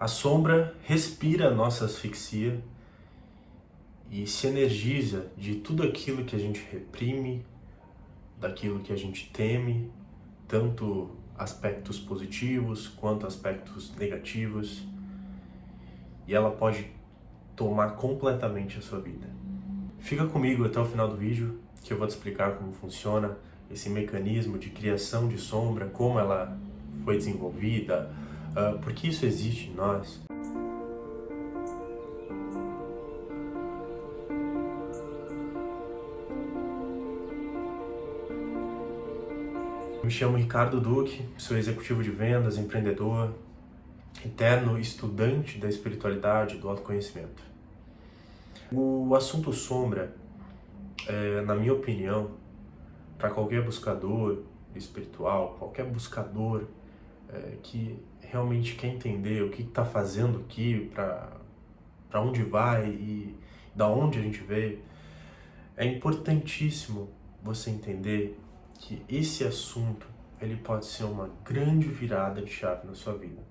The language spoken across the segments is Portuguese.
A sombra respira a nossa asfixia e se energiza de tudo aquilo que a gente reprime, daquilo que a gente teme, tanto aspectos positivos quanto aspectos negativos, e ela pode tomar completamente a sua vida. Fica comigo até o final do vídeo que eu vou te explicar como funciona esse mecanismo de criação de sombra, como ela foi desenvolvida, por que isso existe em nós. Me chamo Ricardo Duque, sou executivo de vendas, empreendedor, eterno estudante da espiritualidade e do autoconhecimento. O assunto sombra, na minha opinião, para qualquer buscador espiritual, qualquer buscador que realmente quer entender o que está fazendo aqui, para onde vai e da onde a gente veio, é importantíssimo você entender que esse assunto ele pode ser uma grande virada de chave na sua vida.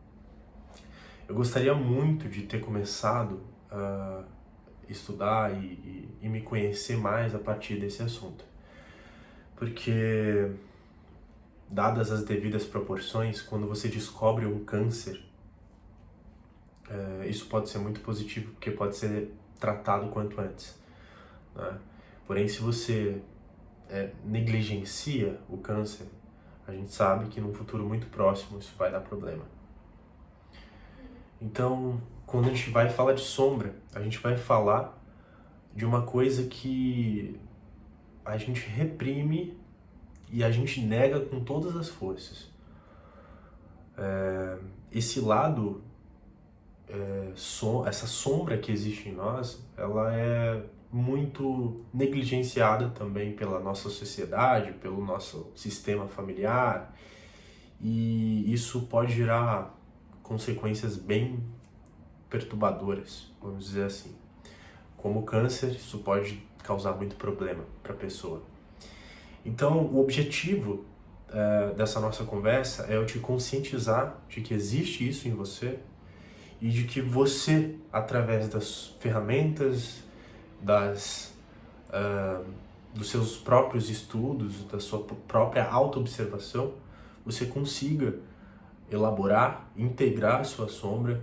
Eu gostaria muito de ter começado a estudar e me conhecer mais a partir desse assunto, porque dadas as devidas proporções, quando você descobre um câncer, isso pode ser muito positivo, porque pode ser tratado quanto antes, né? Porém, se você negligencia o câncer, a gente sabe que num futuro muito próximo isso vai dar problema. Então, quando a gente vai falar de sombra, a gente vai falar de uma coisa que a gente reprime e a gente nega com todas as forças. Esse lado, essa sombra que existe em nós, ela é muito negligenciada também pela nossa sociedade, pelo nosso sistema familiar, e isso pode gerar consequências bem perturbadoras, vamos dizer assim. Como câncer, isso pode causar muito problema para a pessoa. Então, o objetivo dessa nossa conversa é eu te conscientizar de que existe isso em você e de que você, através das ferramentas, dos seus próprios estudos, da sua própria autoobservação, você consiga elaborar, integrar a sua sombra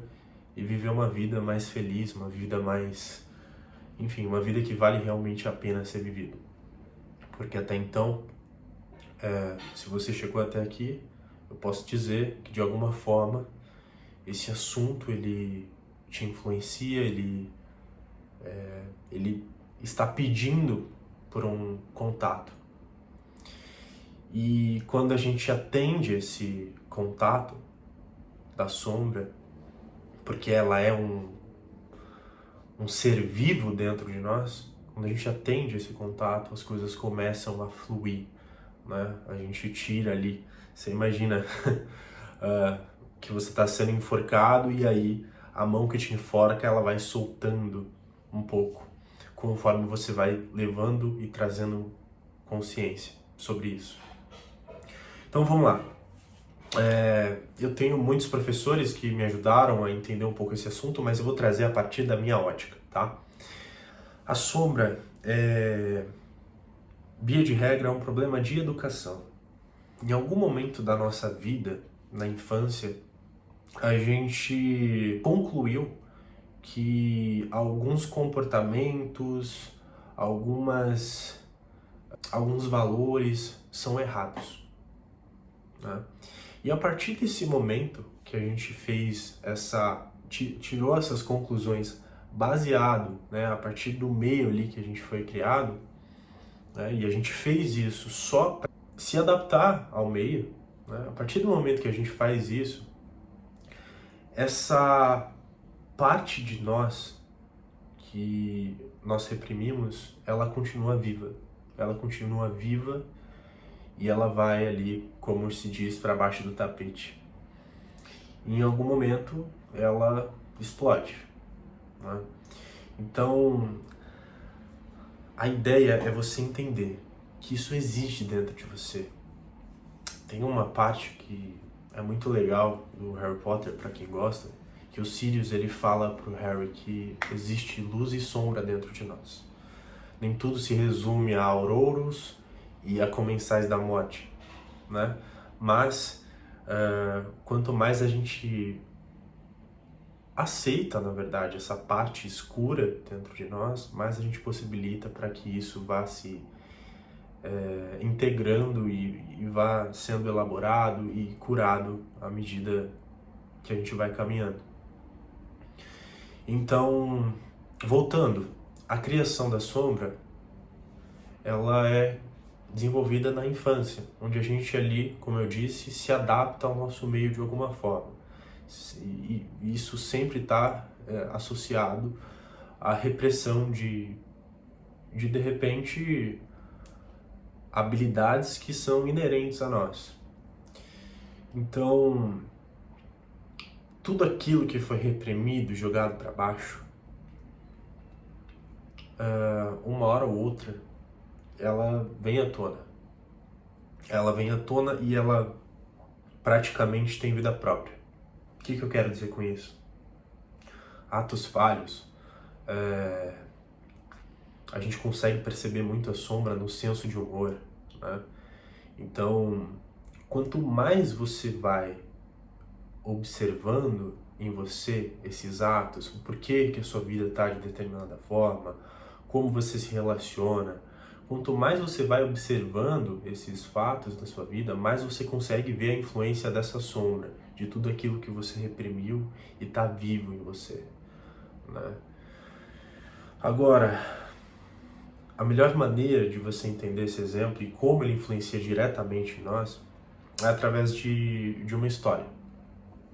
e viver uma vida mais feliz, uma vida mais... enfim, uma vida que vale realmente a pena ser vivida. Porque até então, se você chegou até aqui, eu posso dizer que de alguma forma esse assunto ele te influencia, ele está pedindo por um contato. E quando a gente atende esse contato da sombra, porque ela é um ser vivo dentro de nós, quando a gente atende esse contato, as coisas começam a fluir, né? A gente tira ali, você imagina que você está sendo enforcado e aí a mão que te enforca, ela vai soltando um pouco, conforme você vai levando e trazendo consciência sobre isso. Então vamos lá. Eu tenho muitos professores que me ajudaram a entender um pouco esse assunto, mas eu vou trazer a partir da minha ótica, tá? A sombra, via de regra, é um problema de educação. Em algum momento da nossa vida, na infância, a gente concluiu que alguns comportamentos, alguns valores são errados, né? E a partir desse momento que a gente fez tirou essas conclusões baseado, né, a partir do meio ali que a gente foi criado, né, e a gente fez isso só para se adaptar ao meio, né? A partir do momento que a gente faz isso, essa parte de nós que nós reprimimos, ela continua viva. Ela continua viva e ela vai ali, como se diz, para baixo do tapete. Em algum momento, ela explode, né? Então, a ideia é você entender que isso existe dentro de você. Tem uma parte que é muito legal do Harry Potter, para quem gosta, que que o Sirius ele fala pro Harry que existe luz e sombra dentro de nós. Nem tudo se resume a Aurorus e a Comensais da Morte, né? Mas quanto mais a gente aceita, na verdade, essa parte escura dentro de nós, mais a gente possibilita para que isso vá se integrando e vá sendo elaborado e curado à medida que a gente vai caminhando. Então, voltando, a criação da sombra, ela é desenvolvida na infância, onde a gente ali, como eu disse, se adapta ao nosso meio de alguma forma. E isso sempre está associado à repressão de repente, habilidades que são inerentes a nós. Então, tudo aquilo que foi reprimido, jogado para baixo, uma hora ou outra, ela vem à tona. Ela vem à tona e ela praticamente tem vida própria. O que eu quero dizer com isso? Atos falhos. A gente consegue perceber muito a sombra no senso de humor, né? Então, quanto mais você vai observando em você esses atos, o porquê que a sua vida está de determinada forma, como você se relaciona, quanto mais você vai observando esses fatos da sua vida, mais você consegue ver a influência dessa sombra, de tudo aquilo que você reprimiu e está vivo em você, né? Agora, a melhor maneira de você entender esse exemplo e como ele influencia diretamente em nós é através de uma história.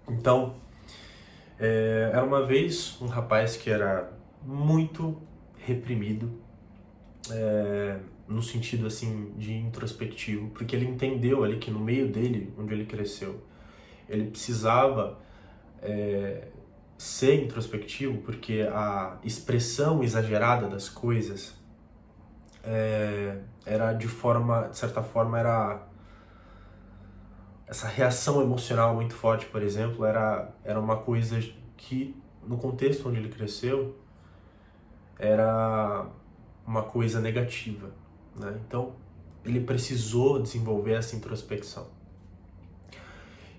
Então, era uma vez um rapaz que era muito reprimido, no sentido assim de introspectivo, porque ele entendeu ali que no meio dele, onde ele cresceu, ele precisava ser introspectivo, porque a expressão exagerada das coisas era de certa forma, era essa reação emocional muito forte, por exemplo, era uma coisa que, no contexto onde ele cresceu, era uma coisa negativa, né? Então, ele precisou desenvolver essa introspecção.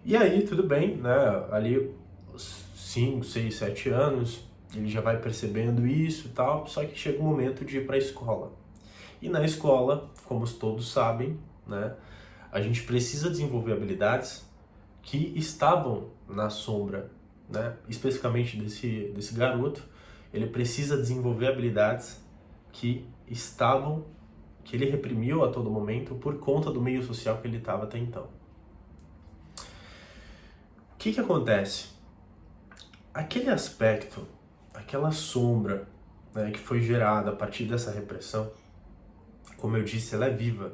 E aí, tudo bem, né? Ali, 5, 6, 7 anos, ele já vai percebendo isso e tal, só que chega o momento de ir para a escola. E na escola, como todos sabem, né, a gente precisa desenvolver habilidades que estavam na sombra, né? Especificamente desse garoto, ele precisa desenvolver habilidades que ele reprimiu a todo momento por conta do meio social que ele estava até então. O que acontece? Aquele aspecto, aquela sombra, né, que foi gerada a partir dessa repressão, como eu disse, ela é viva.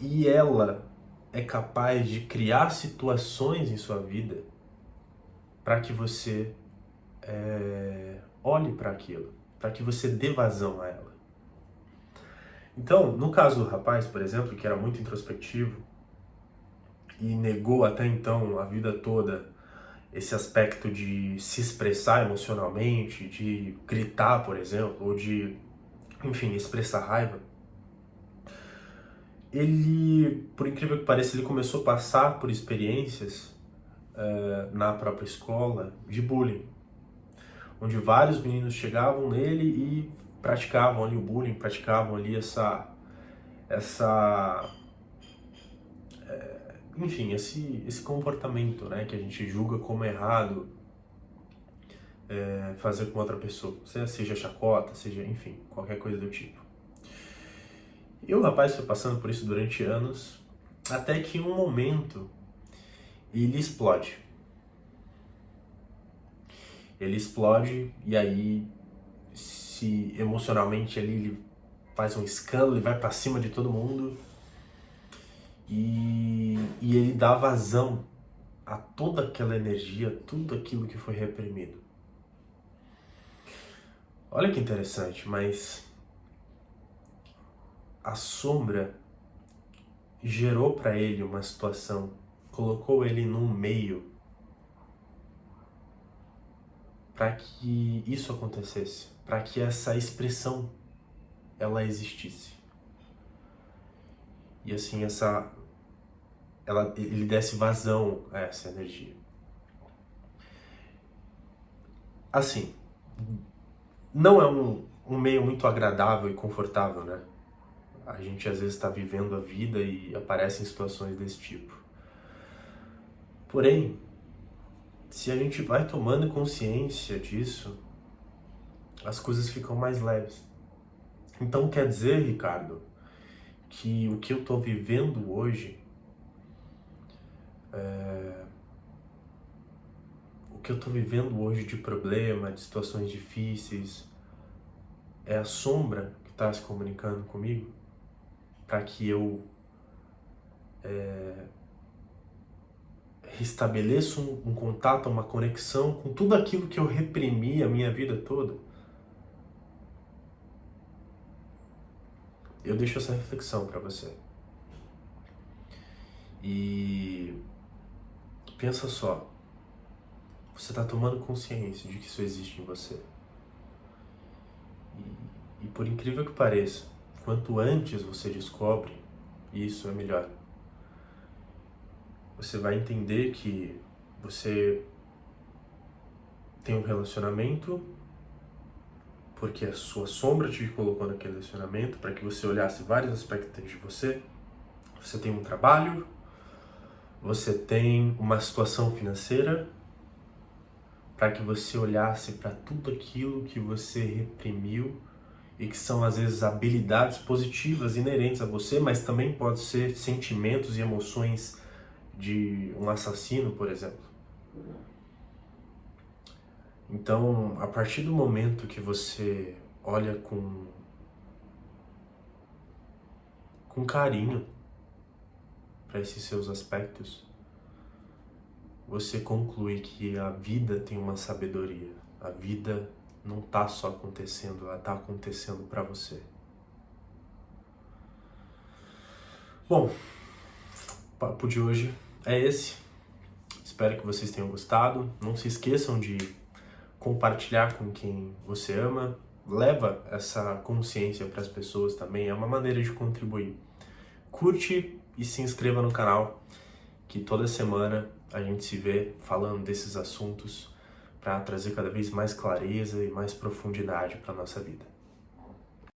E ela é capaz de criar situações em sua vida para que você olhe para aquilo, para que você dê vazão a ela. Então, no caso do rapaz, por exemplo, que era muito introspectivo e negou até então a vida toda esse aspecto de se expressar emocionalmente, de gritar, por exemplo, ou de, enfim, expressar raiva, ele, por incrível que pareça, ele começou a passar por experiências na própria escola de bullying, onde vários meninos chegavam nele e praticavam ali o bullying, praticavam ali enfim, esse comportamento, né, que a gente julga como errado fazer com outra pessoa, seja chacota, seja, enfim, qualquer coisa do tipo. E o rapaz foi passando por isso durante anos, até que em um momento ele explode. Ele explode e aí, se emocionalmente ali ele faz um escândalo, ele vai pra cima de todo mundo e ele dá vazão a toda aquela energia, tudo aquilo que foi reprimido. Olha que interessante, mas a sombra gerou para ele uma situação, colocou ele num meio para que isso acontecesse, para que essa expressão ela existisse. E assim ele desse vazão a essa energia. Assim, não é um meio muito agradável e confortável, né? A gente às vezes está vivendo a vida e aparecem situações desse tipo. Porém, se a gente vai tomando consciência disso, as coisas ficam mais leves. Então quer dizer, Ricardo, que o que eu estou vivendo hoje, de problema, de situações difíceis, é a sombra que está se comunicando comigo para que eu restabeleça um contato, uma conexão com tudo aquilo que eu reprimi a minha vida toda. Eu deixo essa reflexão para você. E pensa só, você está tomando consciência de que isso existe em você. E por incrível que pareça, quanto antes você descobre isso, é melhor. Você vai entender que você tem um relacionamento porque a sua sombra te colocou naquele relacionamento para que você olhasse vários aspectos de você. Você tem um trabalho, você tem uma situação financeira para que você olhasse para tudo aquilo que você reprimiu e que são às vezes habilidades positivas inerentes a você, mas também pode ser sentimentos e emoções de um assassino, por exemplo. Então, a partir do momento que você olha com carinho para esses seus aspectos, você conclui que a vida tem uma sabedoria. A vida não está só acontecendo, ela está acontecendo para você. Bom, o papo de hoje é esse. Espero que vocês tenham gostado. Não se esqueçam de compartilhar com quem você ama. Leva essa consciência para as pessoas também. É uma maneira de contribuir. Curte e se inscreva no canal, que toda semana a gente se vê falando desses assuntos para trazer cada vez mais clareza e mais profundidade para a nossa vida.